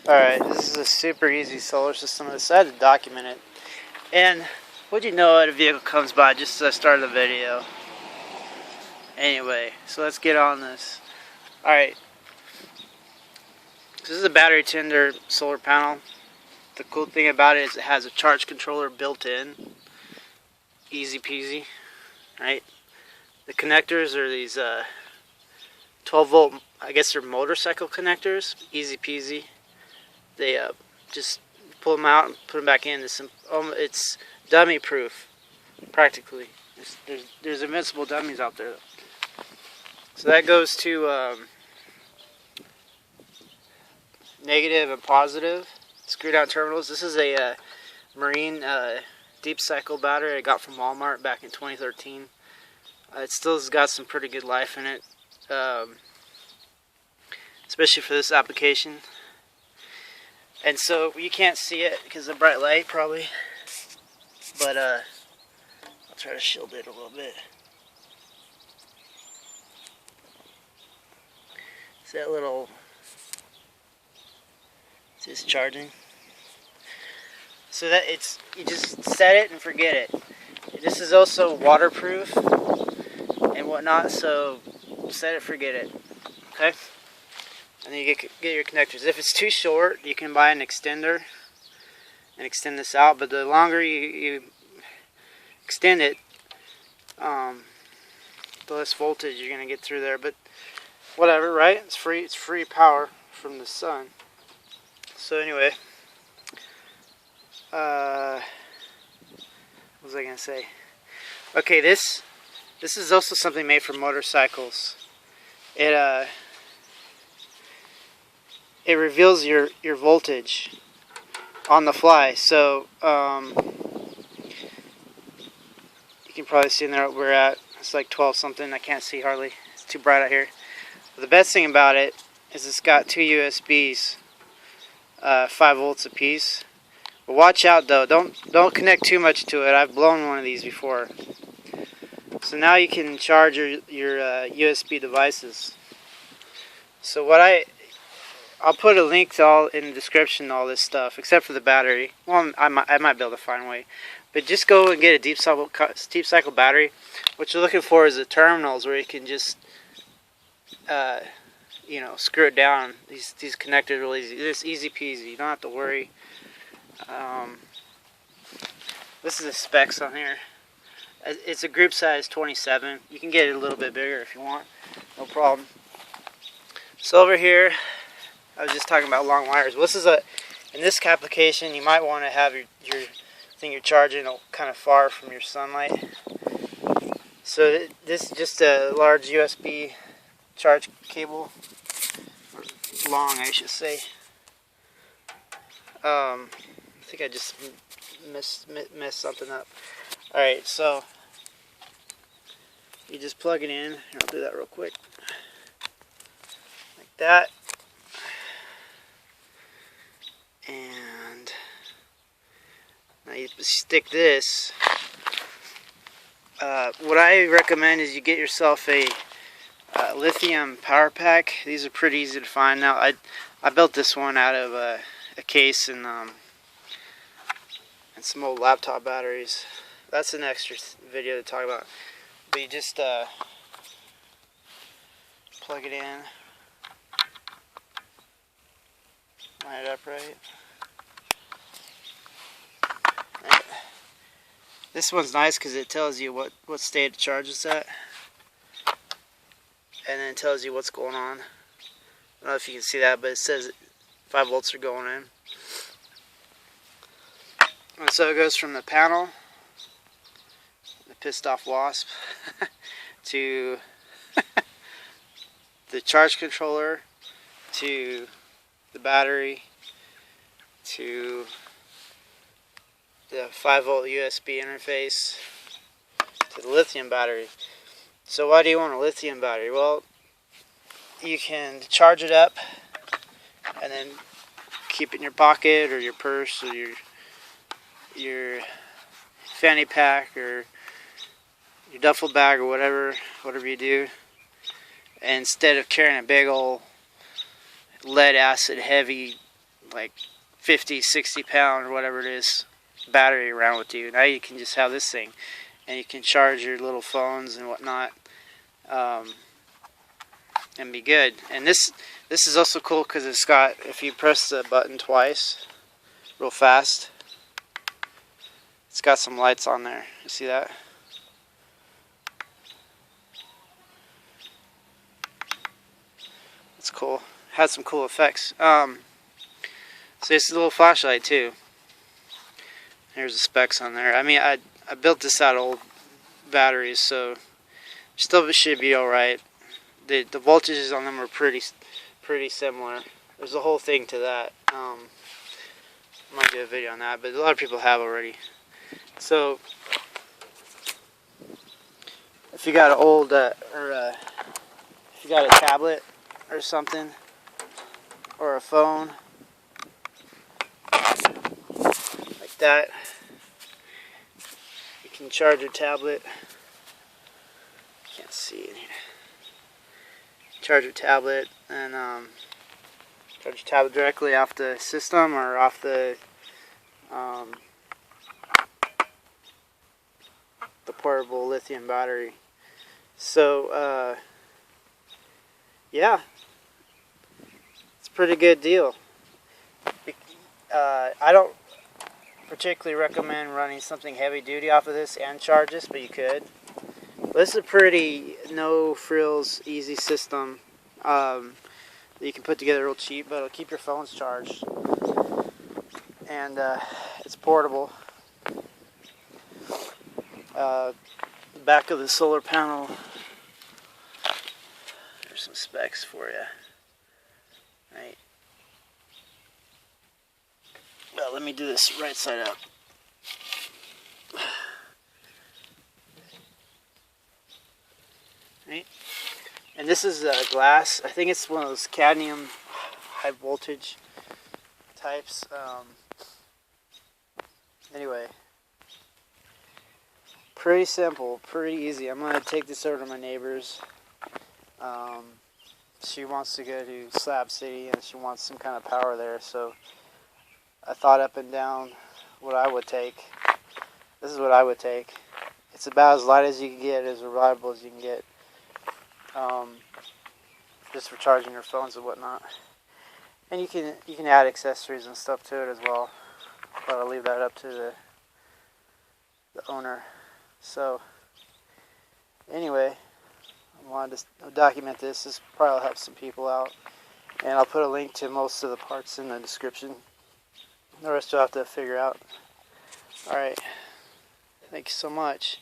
Alright, this is a super easy solar system. I decided to document it. And would you know it, a vehicle comes by just as I started the video. Anyway, so let's get on this. Alright, this is a battery tender solar panel. The cool thing about it is it has a charge controller built in. Easy peasy, right? The connectors are these 12 volt, I guess they're motorcycle connectors. Easy peasy. They just pull them out and put them back in. It's dummy proof, practically. There's invincible dummies out there. So that goes to negative and positive screw down terminals. This is a marine deep cycle battery I got from Walmart back in 2013. It still has got some pretty good life in it, especially for this application. And so you can't see it because of the bright light probably, but I'll try to shield it a little bit. It's that little, it's just charging. So that you just set it and forget it. This is also waterproof and whatnot, so set it, forget it. Okay? And then you get your connectors. If it's too short, you can buy an extender and extend this out. But the longer you extend it, the less voltage you're gonna get through there. But whatever, right? It's free. It's free power from the sun. So anyway, what was I gonna say? Okay, this is also something made for motorcycles. It reveals your voltage on the fly. So you can probably see in there what we're at. It's like 12 something. I can't see hardly. It's too bright out here. But the best thing about it is it's got two USBs, 5 volts apiece. But watch out though. Don't connect too much to it. I've blown one of these before. So now you can charge your USB devices. So I'll put a link to all in the description, all this stuff, except for the battery. Well, I might be able to find a way. But just go and get a deep cycle battery. What you're looking for is the terminals where you can just, screw it down. These connectors are really easy. It's easy peasy. You don't have to worry. This is the specs on here. It's a group size 27. You can get it a little bit bigger if you want. No problem. So over here, I was just talking about long wires. Well, this is in this application, you might want to have your thing you're charging kind of far from your sunlight. So this is just a large USB charge cable, or long, I should say. I think I just messed something up. All right, so you just plug it in. I'll do that real quick, like that. And now you stick this. What I recommend is you get yourself a lithium power pack. These are pretty easy to find now. I built this one out of a case and some old laptop batteries. That's an extra video to talk about. But you just plug it in. Line it up right. This one's nice because it tells you what state it charges at, and then it tells you what's going on. I don't know if you can see that, but it says 5 volts are going in. And so it goes from the panel, the pissed off wasp, to the charge controller, to the battery, to the 5 volt USB interface, to the lithium battery. So why do you want a lithium battery? Well, you can charge it up and then keep it in your pocket or your purse or your fanny pack or your duffel bag or whatever you do. And instead of carrying a big old lead acid heavy like 50, 60 pound or whatever it is battery around with you. Now you can just have this thing, and you can charge your little phones and whatnot, and be good. And this is also cool because it's got, if you press the button twice real fast, it's got some lights on there. You see that? It's cool. Has some cool effects. So it's a little flashlight too. Here's the specs on there. I mean, I built this out of old batteries, so still should be all right. The voltages on them are pretty similar. There's a whole thing to that. I might do a video on that, but a lot of people have already. So if you got an old if you got a tablet or something, or a phone like that, you can charge your tablet. Can't see in here. Charge your tablet and charge your tablet directly off the system or off the portable lithium battery. So yeah, it's a pretty good deal. I don't particularly recommend running something heavy duty off of this and charge this, but you could. This is a pretty no-frills, easy system that you can put together real cheap, but it'll keep your phones charged. And it's portable. Back of the solar panel. There's some specs for you. Right. Well, let me do this right side up. Right. And this is glass. I think it's one of those cadmium high voltage types. Anyway, pretty simple, pretty easy. I'm gonna take this over to my neighbor's. She wants to go to Slab City and she wants some kind of power there, so I thought up and down what I would take. This is what I would take. It's about as light as you can get, as reliable as you can get. Just for charging your phones and whatnot. And you can add accessories and stuff to it as well. But I'll leave that up to the owner. So anyway, I wanted to document this. This probably will help some people out. And I'll put a link to most of the parts in the description. The rest you'll have to figure out. Alright. Thank you so much.